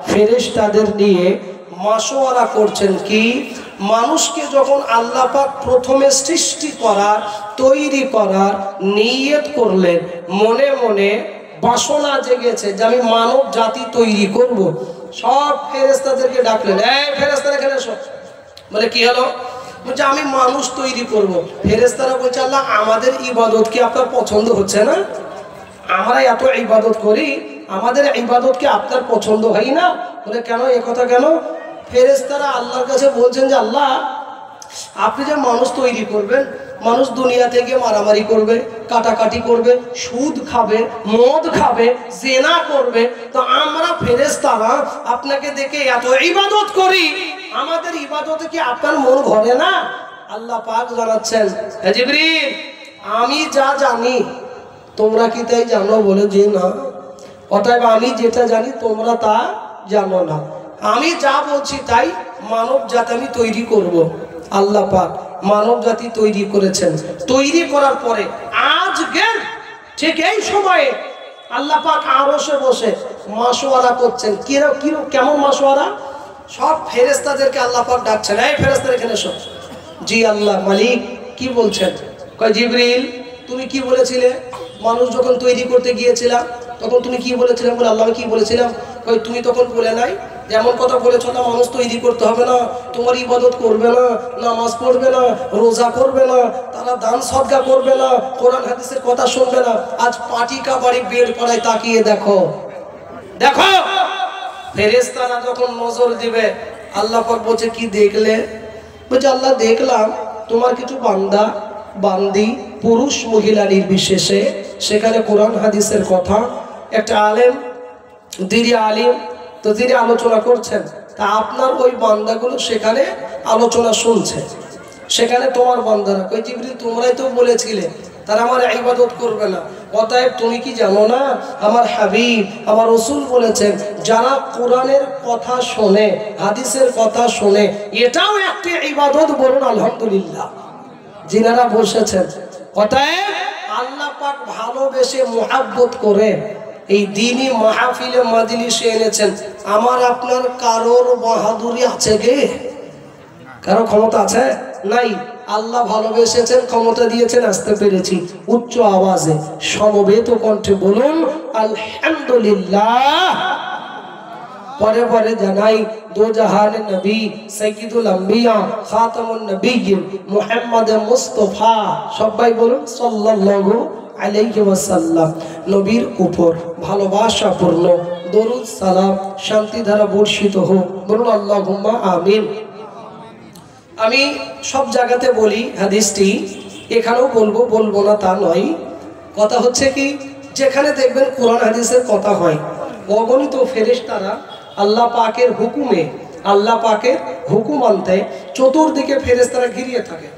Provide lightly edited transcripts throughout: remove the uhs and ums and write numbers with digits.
ফেরেশতাদের নিয়ে মাশওয়ারা করছেন কি মানুষকে যখন আল্লাহ পাক প্রথমে সৃষ্টি করার তৈরি করার নিয়ত করলেন, মনে মনে বাসনা জেগেছে যে আমি মানব জাতি তৈরি করব, সব ফেরেশতাদেরকে ডাকলেন, এই ফেরেশতারা এখানে এসো। বলে কি হলো? বলছে আমি মানুষ তৈরি করব। ফেরেশতারা বলছে আল্লাহ আমাদের ইবাদত কি আপনার পছন্দ হচ্ছে না? আমরা এত ইবাদত করি, আমাদের ইবাদত কি আপনার পছন্দ হয় না? বলে কেন, এ কথা কেন? ফেরেশতারা আল্লাহর কাছে বলছেন যে আল্লাহ আপনি যে মানুষ তৈরি করবেন, মানুষ দুনিয়া থেকে মারামারি করবে, কাটাকাটি করবে, সুদ খাবে, মদ খাবে, জেনা করবে, তো আমরা ফেরেশতারা আপনাকে দেখে এত ইবাদত করি, আমাদের ইবাদতে কি আপনার মন ভরে না? আল্লাহ পাক জানাচ্ছেন, হে জিবরিল আমি যা জানি তোমরা কি তাই জানো? বলে যে না। অতএব আমি যেটা জানি তোমরা তা জানো না। আমি যা বলছি তাই মানব জাতি আমি তৈরি করব। আল্লাহ পাক মানব জাতি তৈরি করেছেন। তৈরি করার পরে আজকে ঠিক এই সময়ে আল্লাহ পাক আরশে বসে মাশওয়ারা করছেন। কেমন মাশওয়ারা? সব ফেরেশতাদেরকে আল্লাহ পাক ডাকছেন, এই ফেরেশতারা এখানে এসো। জি আল্লাহ মালিক কি বলছেন? কয় জিবরিল তুমি কি বলেছিলে মানুষ যখন তৈরি করতে গিয়েছিলাম তখন তুমি কি বলেছিলে? বলে আল্লাহ কি বলেছিলাম? কই তুমি তখন বলে নাই যেমন কথা বলেছো না, মানুষ তৈরি করতে হবে না, তোমার ইবাদত করবে না, নামাজ পড়বে না, রোজা করবে না, তারা দান সদকা করবে না, কোরআন হাদিসের কথা শুনবে না। আজ পাটিকা বাড়ি বের করায় তাকিয়ে দেখো, দেখো ফেরেশতারা যখন নজর দিবে আল্লাহ পাক বলছে কি দেখলে? বলছে আল্লাহ দেখলাম তোমার কিছু বান্দা বান্দি পুরুষ মহিলা নির্বিশেষে সেখানে কোরআন হাদিসের কথা একটা আলেম দিদি আলিম তো তিনি আলোচনা করছেন, তা আপনার ওই বান্দাগুলো সেখানে আলোচনা শুনছে, সেখানে তোমার বান্দারা কই জিবরিল তোমরাই তো বলেছিলে তারা আমার ইবাদত করবে না। অতএব তুমি কি জানো না আমার হাবিব আমার রাসূল বলেছেন যারা কোরআনের কথা শোনে হাদিসের কথা শোনে এটাও একটি ইবাদত, বলুন আলহামদুলিল্লাহ। যিনারা বসেছেন অতএব আল্লাহ পাক ভালোবেসে মুহাব্বত করে এই দ্বীনি মাহফিলে মাজলিসে এনেছেন। আমার আপনার কারোর বাহাদুরি আছে কে? কারো ক্ষমতা আছে? নাই। আল্লাহ ভালোবেসেছেন, ক্ষমতা দিয়েছেন, আসতে পেরেছি। উচ্চ আওয়াজে সমবেত কণ্ঠে বলুন আলহামদুলিল্লাহ। পরে পরে জানাই দো জাহানের নবী সাইয়্যিদুল আম্বিয়া খাতামুন নবিয়্যিন মুহাম্মদ মুস্তাফা, সবাই বলুন সাল্লাল্লাহু আলাইহি ওয়াসাল্লাম। নবীর উপর ভালোবাসাপূর্ণ দরুদ সালাম শান্তি ধারা বর্ষিত হোক, বলুন আল্লাহুম্মা আমিন। আমি সব জায়গাতে বলি হাদিসটি, এখানেও বলবো, বলবো না তা নয়। কথা হচ্ছে কি যেখানে দেখবেন কোরআন হাদিসের কথা হয় অগণিত ফেরেশতারা আল্লাহ পাকের হুকুমে আল্লাহ পাকের হুকুম আনতে চতুর্দিকে ফেরেশতারা ঘিরিয়ে থাকে,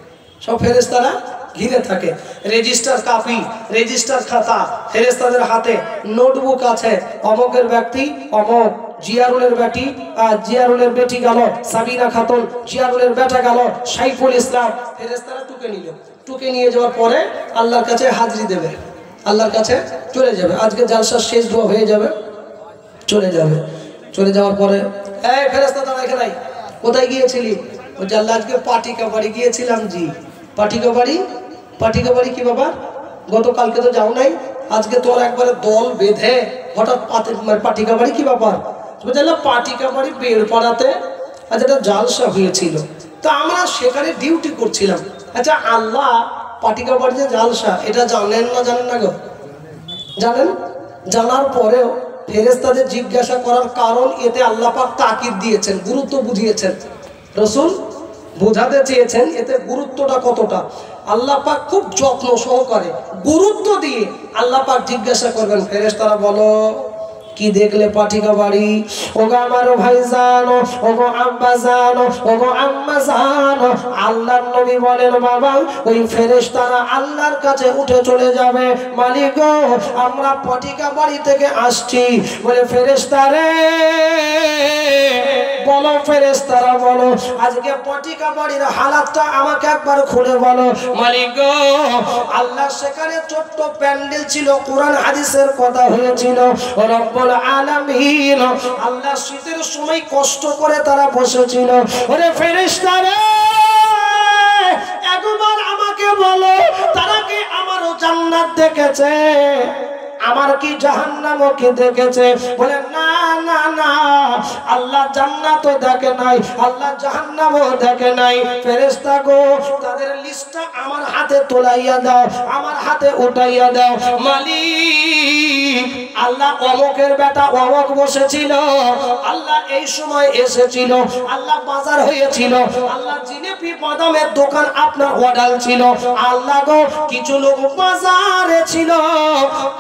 সব ফেরেশতারা ঘিরে থাকে। রেজিস্টার কাপি রেজিস্টার খাতা ফেরেশতাদের হাতে, নোটবুক আছে, অমকের ব্যক্তি অমক, জিয়ারুলের বেটি জিয়ারুলের বেটি গেল সাবিনা খাতুন, জিয়ারুলের বেটা গেল সাইফুল ইসলাম। ফেরেশতারা টুকে নিল, টুকে নিয়ে যাওয়ার পরে আল্লাহর কাছে হাজিরি দেবে, আল্লাহর কাছে চলে যাবে। আজকে জালসার শেষ দোয়া হয়ে যাবে, চলে যাবে। চলে যাওয়ার পরে এই ফেরেশতা দাঁড়া এখানে, কোথায় গিয়েছিলি? বলছে আল্লাহ আজকে পাটিকা বাড়ি গিয়েছিলাম। জি পাটিকা বাড়ি? পাটিকা বাড়ি কি বাবা? গতকালকে তো যাও নাই, আজকে তোর একবারে দল বেঁধে হঠাৎ পাটিকা বাড়ি কি ব্যাপার? বলছে আল্লাহ পাটিকা বাড়ি বের পাড়াতে আজ একটা জালসা হয়েছিল, তো আমরা সেখানে ডিউটি করছিলাম। আচ্ছা আল্লাহ পাটিকা বাড়ি যে জালসা এটা জানেন না? জানেন না গো? জানেন। জানার পরেও ফেরেশতাদের জিজ্ঞাসা করার কারণ এতে আল্লাহ পাক তাকিদ দিয়েছেন, গুরুত্ব বুঝিয়েছেন। রাসূল বোঝাতে চেয়েছেন এতে গুরুত্বটা কতটা। আল্লাহ পাক খুব যত্ন সহকারে গুরুত্ব দিয়ে আল্লাহ পাক জিজ্ঞাসা করবেন ফেরেশতারা বলো কি দেখলে পাটিকা বাড়ি? ওগো আমার ভাইজান, ওগো আব্বা জান, ওগো আম্মা জান, আল্লাহর নবী বলেন বাবা ওই ফেরেশতারা আল্লাহর কাছে উঠে চলে যাবে, মালিক গো আমরা পাটিকা বাড়ি থেকে আসছি। বলে ফেরেশতারে বলো ফেরেশতারা বলো আজকে পটিকা বাড়ির হালাতটা আমাকে একবার খুলে বলো। মালিক গো, আল্লাহ সেখানে ছোট্ট প্যান্ডেল ছিল, কোরআন হাদিসের কথা হয়েছিল। রব্বুল আলামিন আল্লাহ শীতের সময় কষ্ট করে তারা বসেছিল। ওরে ফেরেশতারা একবার আমাকে বলো, তারা কি আমারও জান্নাত দেখেছে, আমার কি জাহান্নামকে দেখেছে? বলে না না না, আল্লাহ জান্নাতও দেখে নাই, আল্লাহ জাহান্নামও দেখে নাই। ফেরেশতা গো, তাদের লিস্টটা আমার হাতে তোলাইয়া দাও, আমার হাতে উঠাইয়া দাও। মালিক, আল্লাহ অমুকের বেটা অমুক বসেছিল, আল্লাহ এই সময় এসেছিল, আল্লাহ বাজার হয়েছিল, আল্লাহ জিলেপি বাদামের দোকান আপনার অর্ডার ছিল, আল্লাহ গো কিছু লোক বাজারে ছিল,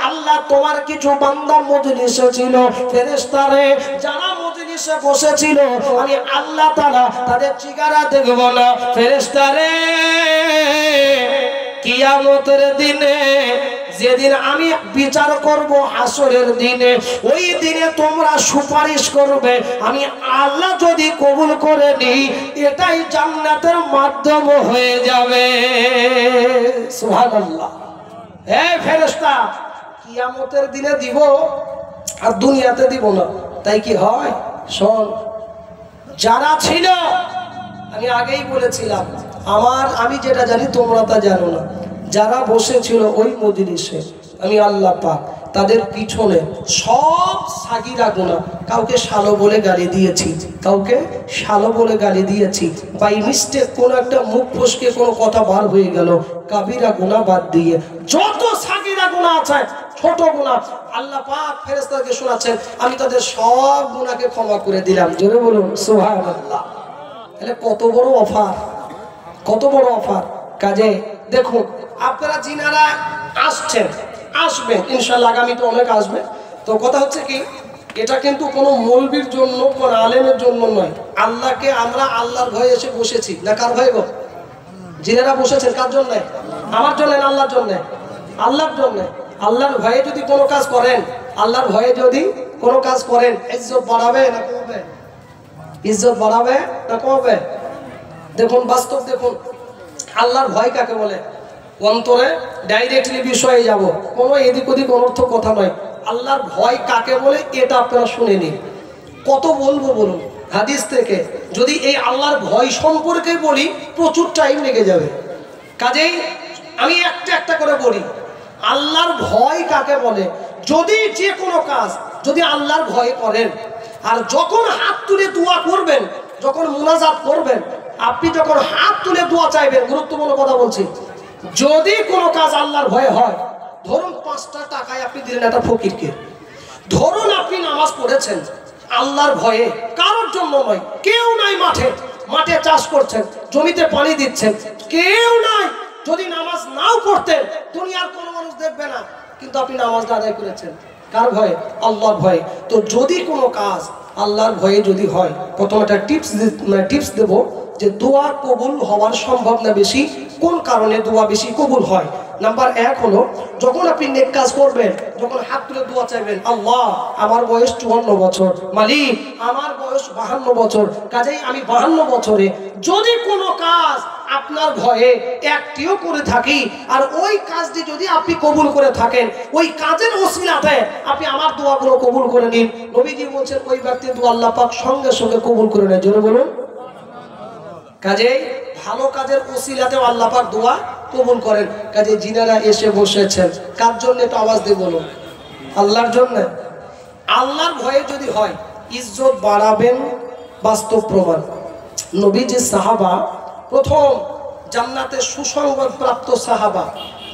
আল্লাহ তোমার কিছু বান্দা মজলিসে ছিল। ফেরেশতারে যারা মজলিসে বসেছিল আমি আল্লাহ তাআলা তাদের চেহারা দেখব না। ফেরেশতারে কিয়ামতের দিনে যেদিন আমি বিচার করব হাসরের দিনে, ওই দিনে তোমরা সুপারিশ করবে, আমি আল্লাহ যদি কবুল করে নিই এটাই জান্নাতের মাধ্যম হয়ে যাবে। সুবহানাল্লাহ। এই ফেরেশতা কিয়ামতের দিনে দিব আর দুনিয়াতে দিব না, তাই কি হয়? শোন, যারা ছিল আমি আগেই বলেছিলাম, আমি যেটা জানি তোমরা তা জানো না, যারা বসেছিল ওই মজলিসে আমি আল্লাহ পাক তাদের পিছনে সব সাগিরা গুনাহ, কাউকে শালো বলে গালি দিয়েছি, কাউকে শালো বলে গালি দিয়েছি, বাই মিস্টেক কোন একটা মুখ ফসকে কোনো কথা বার হয়ে গেল, কাবিরা গুনাহ বাদ দিয়ে যত সাগিরা গুনাহ আছে, ছোট গুনাহ, আল্লাহ পাক ফেরেশতাকে শোনাচ্ছেন আমি তাদের সব গুনাহকে ক্ষমা করে দিলাম। জোরে বলুন সুবহানাল্লাহ। তাহলে কত বড় অফার, কত বড় অফার। কাজে দেখুন, আপনারা যিনারা আসছেন, আসবেন ইনশাআল্লাহ, আগামীতে অনেক আসবে। তো কথা হচ্ছে কি, এটা কিন্তু কোনো মৌলবীর জন্য, কোন আলেমের জন্য নয়। আল্লাহকে আমরা আল্লাহর ভয়ে এসে বসেছি, না কার ভয়ে গো? যিনারা বসেছেন কার জন্য? আমার জন্য না আল্লাহর জন্য? আল্লাহর জন্য। আল্লাহর ভয়ে যদি কোনো কাজ করেন, আল্লাহর ভয়ে যদি কোনো কাজ করেন, ইজ্জত বাড়াবে না কমবে? ইজ্জত বাড়াবে না কমবে? দেখুন, বাস্তব দেখুন, আল্লাহর ভয় কাকে বলে? অন্তরে ডাইরেক্টলি বিষয়ে যাব, কোনো এদিক ওদিক অনর্থ কথা নয়। আল্লাহর ভয় কাকে বলে এটা আপনারা শুনে নিন। কত বলবো বলুন হাদিস থেকে, যদি এই আল্লাহর ভয় সম্পর্কে বলি প্রচুর টাইম লেগে যাবে। কাজেই আমি একটা একটা করে বলি, আল্লাহর ভয় কাকে বলে। যদি যে কোনো কাজ যদি আল্লাহর ভয়ে করেন, আর যখন হাত তুলে দোয়া করবেন, যখন মুনাজাত করবেন, আপনি যখন হাত তুলে দোয়া চাইবেন, গুরুত্বপূর্ণ কথা বলছি, যদি কোনো কাজ আল্লাহর ভয়ে হয়, ধরুন 5টা টাকায় আপনি দিলেন একটা ফকিরকে, ধরুন আপনি নামাজ পড়েছেন আল্লাহর ভয়ে, কারোর জন্য নয়, কেউ নাই মাঠে, মাঠে চাষ করছেন, জমিতে পানি দিচ্ছেন, কেউ নাই, যদি নামাজ নাও পড়তেন দুনিয়ার কোনো মানুষ দেখবে না, কিন্তু আপনি নামাজটা আদায় করেছেন কার ভয়ে? আল্লাহর ভয়ে। তো যদি কোনো কাজ আল্লাহর ভয়ে যদি হয়, প্রথম একটা টিপস দেব যে দোয়া কবুল হওয়ার সম্ভাবনা বেশি, কোন কারণে দোয়া বেশি কবুল হয়। নাম্বার 1 হলো, যখন আপনি নেক কাজ করবেন, যখন হাত তুলে দোয়া চাইবেন, আল্লাহ আমার বয়স 54 বছর, মালিক আমার বয়স 52 বছর, কাজেই আমি 52 বছরে যদি কোনো কাজ আপনার ভয়ে একটিও করে থাকি, আর ওই কাজটি যদি আপনি কবুল করে থাকেন, ওই কাজের ওসিলাতে আপনি আমার দোয়াগুলো কবুল করে নিন। নবীজি বলছেন ওই ব্যক্তির দোয়া আল্লাহ পাক সঙ্গে সঙ্গে কবুল করে নেয়। জোরে বলুন। কাজেই ভালো কাজের ওসিলাতেও আল্লাহ পাক দোয়া কবুল করেন। কাজে যিনারা এসে বসেছেন কার জন্য একটু আওয়াজ দিয়ে বলুন? আল্লাহর জন্য। আল্লাহর ভয়ে যদি হয় ইজ্জত বাড়াবেন, বাস্তব প্রমাণ। নবীজি সাহাবা, প্রথম জান্নাতের সুসংবাদ প্রাপ্ত সাহাবা,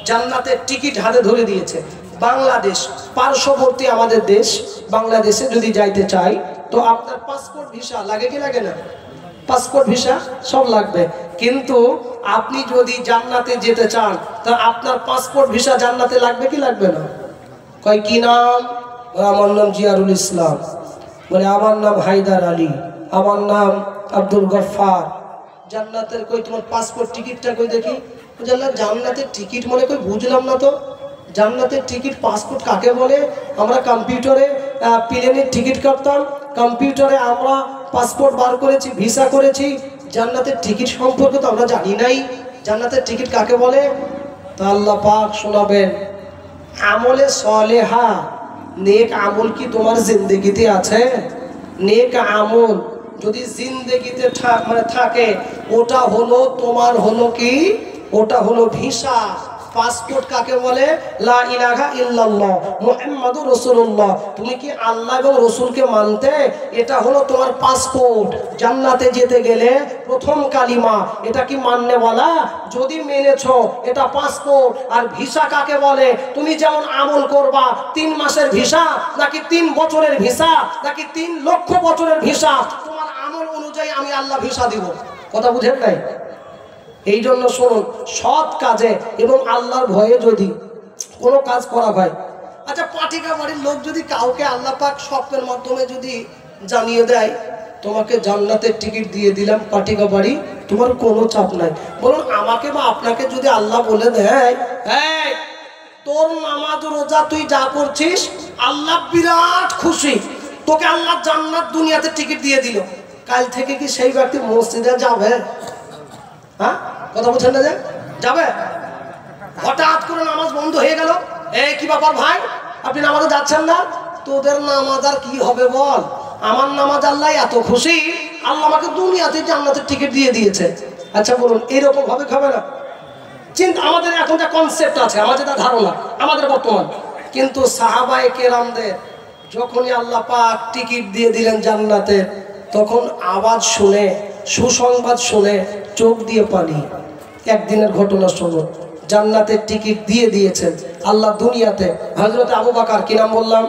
জান্নাতের টিকিট হাতে ধরে দিয়েছে। বাংলাদেশ পার্শ্ববর্তী আমাদের দেশ, বাংলাদেশে যদি যাইতে চাই তো আপনার পাসপোর্ট ভিসা লাগে কি লাগে না? পাসপোর্ট ভিসা সব লাগবে, কিন্তু আপনি যদি জান্নাতে যেতে চান তা আপনার পাসপোর্ট ভিসা জান্নাতে লাগবে কি লাগবে না? কয় কি নাম? আমার নাম জিয়ারুল ইসলাম। বলে আমার নাম হায়দার আলী, আমার নাম আব্দুল গফফার। জান্নাতের কই তোমার পাসপোর্ট টিকিটটা কই দেখি? জান্নাতের টিকিট মানে কই বুঝলাম না তো। জান্নাতের টিকিট পাসপোর্ট কাকে বলে? আমরা কম্পিউটারে প্লেনের টিকিট কাটতাম, কম্পিউটারে আমরা পাসপোর্ট বার করেছি, ভিসা করেছি। জান্নাতের টিকিট সম্পর্কে তো আমরা জানি নাই, জান্নাতের টিকিট কাকে বলে? তা আল্লাহ পাক শোনাবেন, আমলে সলেহা, নেক আমল কি তোমার জিন্দেগিতে আছে? নেক আমল যদি জিন্দেগিতে থাকে, ওটা হলো তোমার হলো কি, ওটা হলো ভিসা। পাসপোর্ট কাকে বলে? লা ইলাহা ইল্লাল্লাহ মুহাম্মাদুর রাসূলুল্লাহ। তুমি কি আল্লাহ এবং রসুলকে মানতে? এটা হলো তোমার পাসপোর্ট। জান্নাতে যেতে গেলে প্রথম কালিমা, এটা কি মাননে বলা? যদি মেনেছো এটা পাসপোর্ট। আর ভিসা কাকে বলে? তুমি যেমন আমল করবা, 3 মাসের ভিসা নাকি 3 বছরের ভিসা নাকি 3 লক্ষ বছরের ভিসা, তোমার আমল অনুযায়ী আমি আল্লাহ ভিসা দিব। কথা বুঝেন নাই? এই জন্য শুনুন, সৎ কাজে এবং আল্লাহর ভয়ে যদি কোনো কাজ করা হয়। আচ্ছা, পাটিকা বাড়ির লোক যদি কাউকে আল্লাহ পাক স্বপ্নের মাধ্যমে যদি জানিয়ে দেয়, তোমাকে জান্নাতের টিকিট দিয়ে দিলাম পাটিকা বাড়ি, তোমার কোনো চাপ নাই। বলুন, আমাকে বা আপনাকে যদি আল্লাহ বলে দেয়, এই তোর নামাজ রোজা তুই যা করছিস, আল্লাহ বিরাট খুশি, তোকে আল্লাহ জান্নাত দুনিয়াতে টিকিট দিয়ে দিল, কাল থেকে কি সেই ব্যক্তি মসজিদে যাবে? হ্যাঁ, কথা বলছেন না? যে যাবে? হঠাৎ করে নামাজ বন্ধ হয়ে গেল, এই কি ব্যাপার ভাই, আপনি নামাজে যাচ্ছেন না? তোদের নামাজ আর কি হবে বল, আমার নামাজ আল্লাহ এত খুশি, আল্লাহ আমাকে দুনিয়াতে জান্নাতের টিকিট দিয়ে দিয়েছে। আচ্ছা বলুন, এইরকম ভাবে খাবে না? চিন্তা, আমাদের এখন যা কনসেপ্ট আছে, আমাদের যা ধারণা আমাদের বর্তমান, কিন্তু সাহাবায়ে কেরামদের যখনই আল্লাহ পাক টিকিট দিয়ে দিলেন জান্নাতে, তখন আওয়াজ শুনে, সুসংবাদ শুনে চোখ দিয়ে পানি। একদিনের ঘটনা শোনো, জান্নাতের টিকিট দিয়ে দিয়েছেন আল্লাহ দুনিয়াতে। হযরতে আবু বকর, কি নাম বললাম?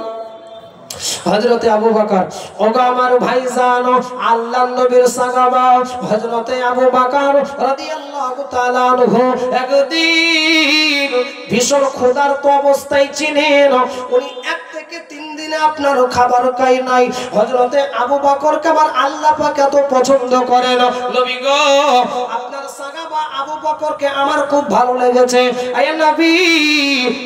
হযরতে আবু বকর। ওগো আমার ভাইজান, আল্লাহর নবীর সাহাবা হযরতে আবু বকর রাদিয়াল্লাহু তাআলা আনহু একদিন ভীষণ ক্ষুধার্ত অবস্থায় ছিলেন। উনি 1 থেকে 3 দিনে আপনার খাবার খাই নাই। হযরতে আবু বকরকে আমার আল্লাহ পাক এত পছন্দ করেন, নবী গো আপনার সাহাবা আবু বকরকে আমার খুব ভালো লেগেছে। আয় নবী,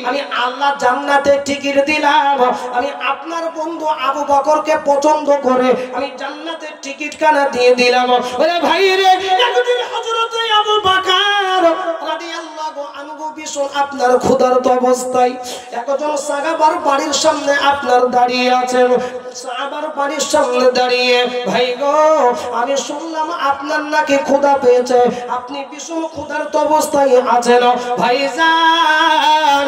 আমি আল্লাহ জান্নাতে টিকিট দিলাম, আমি আপনার বন্ধু আবু বকরকে পছন্দ করে আমি জান্নাতের টিকিট কানা দিয়ে দিলাম। ওরে ভাই রে, একদিন হযরতে আবু বকর রাদিয়াল্লাহু আনহু ভীষণ আপনার ক্ষুধার্ত অবস্থায় একজন সাহাবার বাড়ির সামনে আপনার দাঁড়িয়ে আছেন। সাহাবার বাড়ির সামনে দাঁড়িয়ে, ভাই গো আমি শুনলাম আপনার নাকি ক্ষুধা পেয়েছে, আপনি ভীষণ ক্ষুধার্ত অবস্থায় আছেন, ভাইজান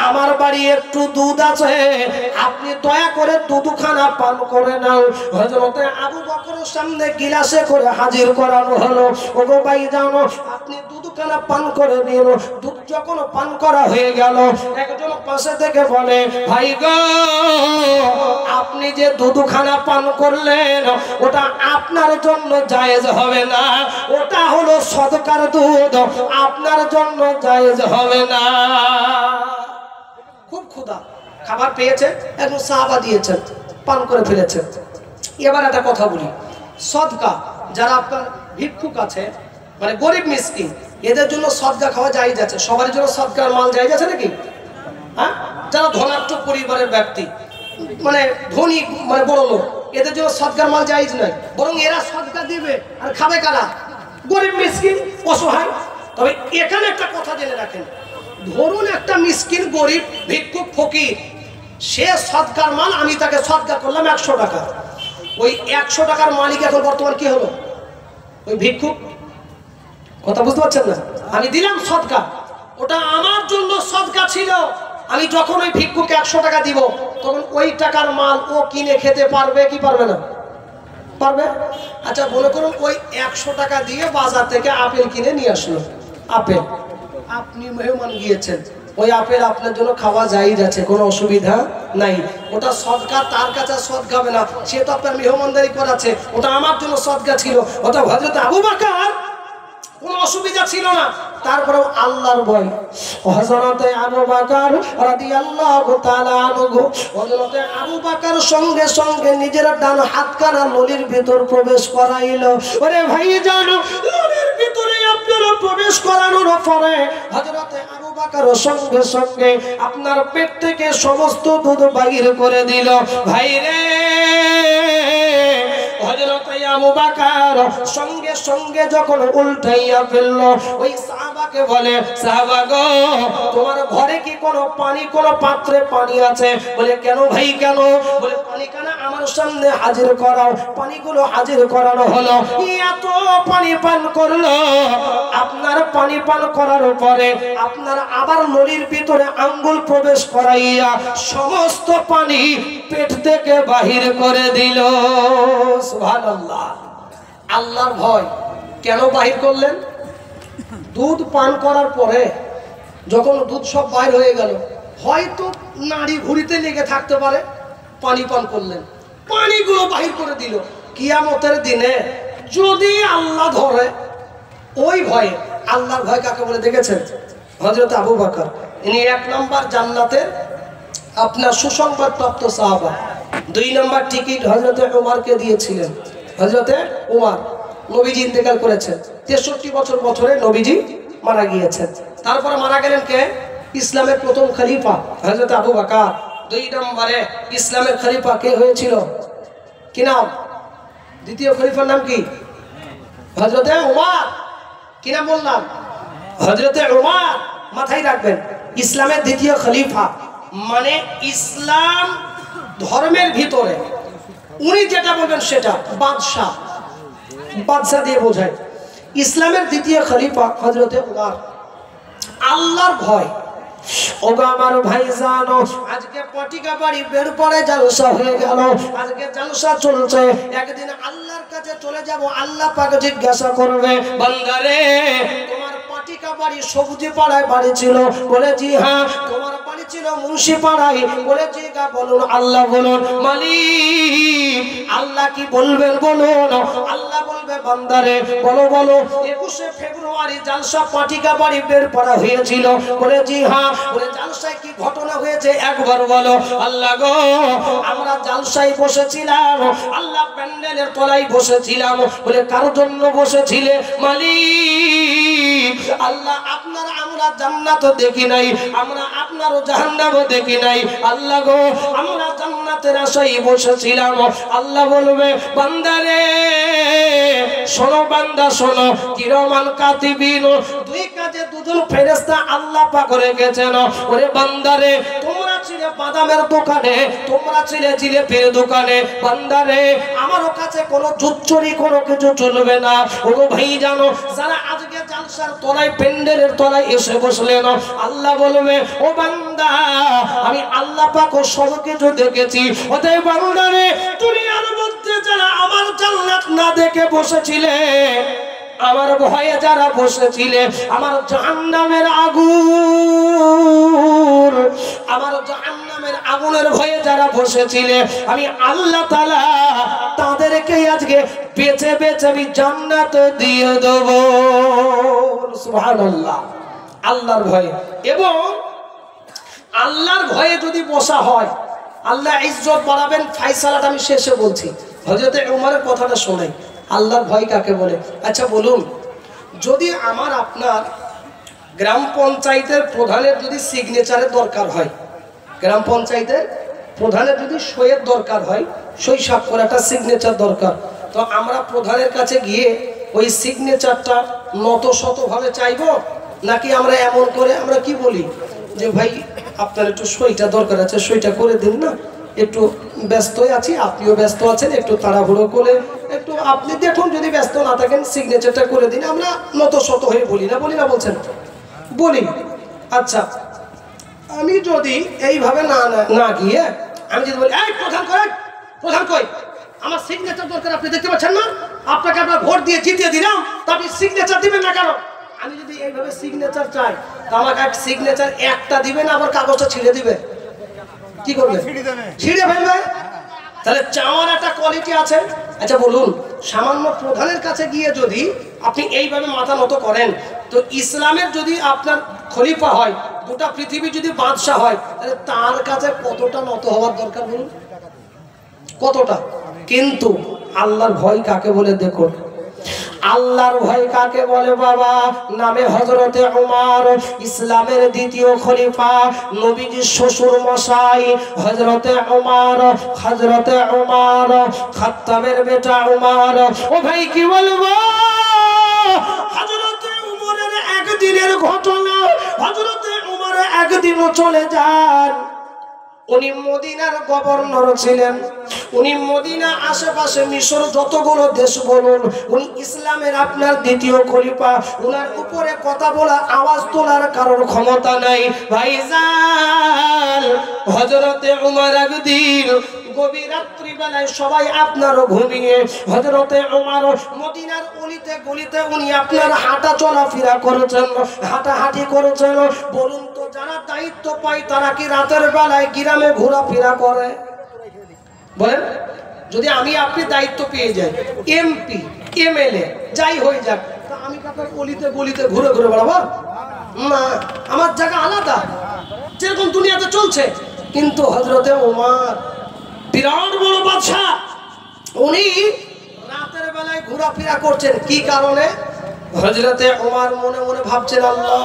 আমার বাড়ি একটু দুধ আছে, আপনি দয়া করে দুধখানা পান করে নাও। হযরতে আবু বকরের সামনে গিলাসে করে হাজির করানো হলো। ওগো ভাইজান, আপনি দুধখানা পান করে নিন। দুধ যখন পান করা হয়ে গেল, একজন পাশে থেকে বলে, ভাই গো আপনি যে দুধখানা পান করলেন, ওটা আপনার জন্য জায়েজ হবে না, ওটা হলো সদকার দুধ, আপনার জন্য জায়েজ হবে না। খুব ক্ষুধা, খাবার পেয়েছে, একজন সাহাবা দিয়েছেন, পান করে ফেলেছে। এবার একটা কথা বলি, সদকা যারা আপনার ভিক্ষুক আছে, মানে গরিব মিসকিন, এদের জন্য সদকা খাওয়া জায়েজ আছে। সবার জন্য সদকার মাল জায়েজ আছে নাকি? হ্যাঁ, যারা ধনাঢ্য পরিবারের ব্যক্তি, মানে ধনী, মানে বড় লোক, এদের জন্য সদকার মাল জায়েজ নয়, বরং এরা সদকা দিবে। আর খাবে কারা? গরিব মিসকিন অসহায়। তবে এখানে একটা কথা জেনে রাখেন, ধরুন একটা মিসকিন গরিব ভিক্ষুক ফকির, সে সদকার মাল, আমি তাকে সদকা করলাম 100 টাকা, ওই 100 টাকার মালিক এখন বর্তমান কি হলো? ওই ভিক্ষুক। কথা বুঝতে পারছেন না? আমি দিলাম সদকা, ওটা আমার জন্য সদকা ছিল। আমি যখন ওই ভিক্ষুকে 100 টাকা দিব, তখন ওই টাকার মাল ও কিনে খেতে পারবে কি পারবে না? পারবে। আচ্ছা মনে করুন ওই 100 টাকা দিয়ে বাজার থেকে আপেল কিনে নিয়ে আসলো, আপেল, আপনি মেহমান গিয়েছেন, ওই আপেল আপনার জন্য খাওয়া জায়েজ আছে, কোনো অসুবিধা নাই। ওটা সদকা, তার কাছে সদকা হবে না, সে তো আপনার মেহমানদারি করাছে, ওটা আমার জন্য সদকা ছিল। ওটা হযরত আবু বকর কোনো অসুবিধা ছিল না, তারপরেও আল্লাহর ভয় হযরতে আবু বকর রাদিয়াল্লাহু তাআলা আনহু, হযরতে আবু বকর সঙ্গে সঙ্গে নিজের ডান হাতখানা নলির ভিতর প্রবেশ করাইল। ওরে ভাই জানো, নলির ভিতরে আপনারা প্রবেশ করানোর পরে হযরতে আবু বকর বাকর সঙ্গে সঙ্গে আপনার পেট থেকে সমস্ত দুধ বাহির করে দিল। ভাইরে হযরত আবু বকর সঙ্গে সঙ্গে যখন উল্টাইয়া ফেলল, ওই সাহাবাকে বলে, সাহাবা গো, তোমার ঘরে কি কোনো পানি, কোনো পাত্রে পানি আছে? বলে কেন ভাই কেন? বলে পানি কেন আমার সামনে হাজির করাও। পানিগুলো হাজির করানো হলো। এত পানি পান করলো। আপনার পানি পান করার পরে আপনার আবার নলির ভিতরে আঙ্গুল প্রবেশ করাইয়া সমস্ত পানি পেট থেকে বাহির করে দিল। সুবহানাল্লাহ। আল্লাহর ভয় কেন বাহির করলেন? দুধ পান করার পরে যখন দুধ সব বাইর হয়ে গেল, হয়তো নাড়ি ঘুরিতে লেগে থাকতে পারে, পানি পান করলেন, পানিগুলো বাহির করে দিল। কিয়ামতের দিনে যদি আল্লাহ ধরে, ওই ভয়ে, আল্লাহর ভয় কাকে বলে দেখেছেন? হযরত আবু বকর, ইনি 1 নম্বর জান্নাতের আপনার সুসংবাদ প্রাপ্ত সাহাবা। 2 নম্বর টিকিট হযরত উমরকে দিয়েছিলেন। হযরত উমর, নবীজি ইন্তেকাল করেছেন, 63 বছর বছরে নবীজি মারা গিয়েছেন। তারপরে মারা গেলেন কে? ইসলামের প্রথম খলিফা হযরত আবু বকর। 2 নম্বরে ইসলামের খলিফা কে হয়েছিল? কি নাম? দ্বিতীয় খলিফার নাম কি? হযরত উমর। কি নাম বললাম? হযরত উমর। মাথায় রাখবেন, ইসলামের দ্বিতীয় খলিফা মানে ইসলাম ধর্মের ভিতরে উনি যেটা বলবেন সেটা বাদশাহ, বাদশাহ দিয়ে বোঝায়। ইসলামের দ্বিতীয় খলিফা হযরত উমর। আল্লাহর ভয়। ওগো আমার ভাই জানো, আজকে পটিকা বাড়ি বের পরে জালসা হয়ে গেল, আজকে জালসা চলছে। একদিন আল্লাহর কাছে চলে যাব, আল্লাহ পাক জিজ্ঞাসা করবে, বান্দারে তোমার পটিকা বাড়ি সবজি পাড়ায় বাড়ি ছিল? বলে জি হ্যাঁ। তোমার বাড়ি ছিল মুন্সি পাড়ায়? বলে জি গা। বলুন আল্লাহ বলুন। মালিক আল্লাহ কি বলবেন বলুন? আল্লাহ বলবে, বান্দারে বলো বলো 21শে ফেব্রুয়ারি জালসা পটিকা বাড়ি বের পড়া হয়েছিল? বলে জি হ্যাঁ। বলে জালসায় কি ঘটনা হয়েছে একবার বলো। আল্লাহ গো, আমরা জালসায় বসেছিলাম, আল্লাহ প্যান্ডেলের তলায় বসেছিলাম। বলে কার জন্য বসেছিলে? মালিক আল্লাহ আপনার আমরা জান্নাত দেখি নাই, আমরা আপনারও জাহান্নামও দেখি নাই। আল্লাহ গো, আমরা জান্নাতের আশায় বসেছিলাম। আল্লাহ বলবে, বান্দারে শোনো, বান্দা শোনো, কিরমান কাতিবিন, 2 কাজে 2 জন ফেরেশতা আল্লাহ পাক রেখেছেন। ওরে বান্দারে, তোমরা ছিলে বাদামের দোকানে, তোমরা ছিলে জিলেপির দোকানে। বান্দারে আমার কাছে কোনো জুচ্চুরি কোনো কিছু চলবে না। ওগো ভাই জানো, যারা আজকে জালসার তলায় প্যান্ডেলের তলায় এসে বসলেন, আল্লাহ বলবে, ও বান্দা আমি আল্লাহ পাক সব কিছু দেখেছি। অতএব বান্দারে, দুনিয়ার মধ্যে যারা আমার জান্নাত না দেখে বসেছিলে, আমার ভয়ে যারা বসেছিলে, আমার জাহান্নামের আগুন, আমার জাহান্নামের আগুনের ভয়ে যারা বসেছিলে, আমি আল্লাহ তাআলা তাদেরকে আজকে বেঁচে বেঁচে আমি জান্নাত দিয়ে দেব। সুবহানাল্লাহ। আল্লাহর ভয়ে। এবং আল্লাহর ভয়ে যদি বসা হয়, আল্লাহ ইজ্জত বাড়াবেন। ফয়সালাটা আমি শেষে বলছি, হযরত উমরের কথাটা শোনাই। আল্লাহর ভয় কাকে বলে? আচ্ছা বলুন, যদি আমার আপনার গ্রাম পঞ্চায়েতের প্রধানের যদি সিগনেচারের দরকার হয়, গ্রাম পঞ্চায়েতের প্রধানের যদি সইয়ের দরকার হয়, সই স্বাক্ষর একটা সিগনেচার দরকার, তো আমরা প্রধানের কাছে গিয়ে ওই সিগনেচারটা নত শতভাবে চাইবো, নাকি আমরা এমন করে আমরা কি বলি যে ভাই আপনার একটু সইটা দরকার আছে, সইটা করে দিন না, একটু ব্যস্তই আছি, আপনিও ব্যস্ত আছেন, একটু তাড়াহুড়ো করে একটু আপনি দেখুন, যদি ব্যস্ত না থাকেন সিগনেচারটা করে দিন। আমরা নত শত হয়ে বলি না, বলি না বলছেন? বলি। আচ্ছা, আমি যদি এইভাবে না গিয়ে আমি যদি বলি, এই প্রধান করেন, প্রধান কই, আমার সিগনেচার দরকার, আপনি দেখতে পাচ্ছেন না, আপনাকে আমরা ভোট দিয়ে জিতিয়ে দিলাম, তা আপনি সিগনেচার দিবেন না কেন? আমি যদি এইভাবে সিগনেচার চাই, তা আমাকে সিগনেচার একটা দিবে না, আবার কাগজটা ছিঁড়ে দিবে? কি করবে? ছিঁড়ে ফেলবে। তাহলে চাওয়ার একটা কোয়ালিটি আছে। আচ্ছা বলুন, সামান্য প্রধানের কাছে গিয়ে যদি আপনি এইভাবে মাথা নত করেন, তো ইসলামের যদি আপনার খলিফা হয়, গোটা পৃথিবী যদি বাদশাহ হয়, তাহলে তার কাছে কতটা নত হওয়ার দরকার বলুন? কতটা? কিন্তু আল্লাহর ভয় কাকে বলে দেখুন, আল্লাহর ভয় কাকে বলে বাবা? নামে হযরতে ওমর, ইসলামের দ্বিতীয় খলিফা, নবীজির শ্বশুর মশাই হযরতে ওমর, হযরতে ওমর খাত্তাবের বেটা ওমর। ও ভাই কি বলবো, হযরতে ওমরের একদিনের ঘটনা। হযরতে ওমর একদিনও চলে যান। উনি মদিনার গভর্নর ছিলেন। উনি মদিনা আশেপাশে মিশর যতগুলো দেশ বলুন, উনি ইসলামের আপনার দ্বিতীয় খলিফা। উনার উপরে কথা বলা, আওয়াজ তোলার কারোর ক্ষমতা নাই। ভাইজান হযরতে ওমর একদিন গভীর রাত্রি বেলায় সবাই আপনারও ঘুমিয়ে, হযরতে ওমর মদিনার অলিতে গলিতে উনি আপনার হাঁটা চলাফেরা করেছেন, হাঁটাহাঁটি করেছেন। বলুন তো, যারা দায়িত্ব পায় তারা কি রাতের বেলায় গ্রামে ঘোরাফেরা করে? বলেন, যদি আমি আপনি দায়িত্ব পেয়ে যাই, এমপি এমএলএ যাই হয়ে যাক, তা আমি কাকার অলিতে গলিতে ঘুরে ঘুরে বেড়াবো না? আমার জায়গা আলাদা, যেরকম দুনিয়াতে চলছে। কিন্তু হযরতে ওমর বিরাট বড় বাদশা, উনি রাতের বেলায় ঘোরাফেরা করছেন। কি কারণে? হযরতে ওমর মনে মনে ভাবছেন, আল্লাহ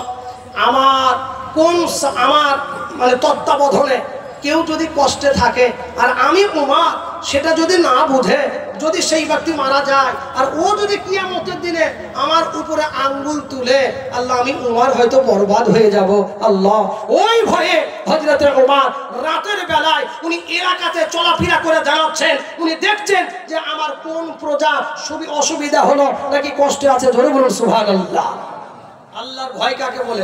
আমার মানে তত্ত্বাবধানে কেউ যদি কষ্টে থাকে আর আমি ওমর সেটা যদি না বুঝে, যদি সেই ব্যক্তি মারা যায় আর ও যদি কিয়ামতের দিনে আমার উপরে আঙ্গুল তুলে, আল্লাহ আমি ওমর হয়তো বরবাদ হয়ে যাব। আল্লাহ ওই ভয়ে হযরতে ওমর রাতের বেলায় উনি এলাকাতে চলাফেরা করে জানাচ্ছেন, উনি দেখছেন যে আমার কোন প্রজা অসুবিধা হলো নাকি কষ্টে আছে। জোরে বলুন সুবহানাল্লাহ। আল্লাহর ভয় কাকে বলে?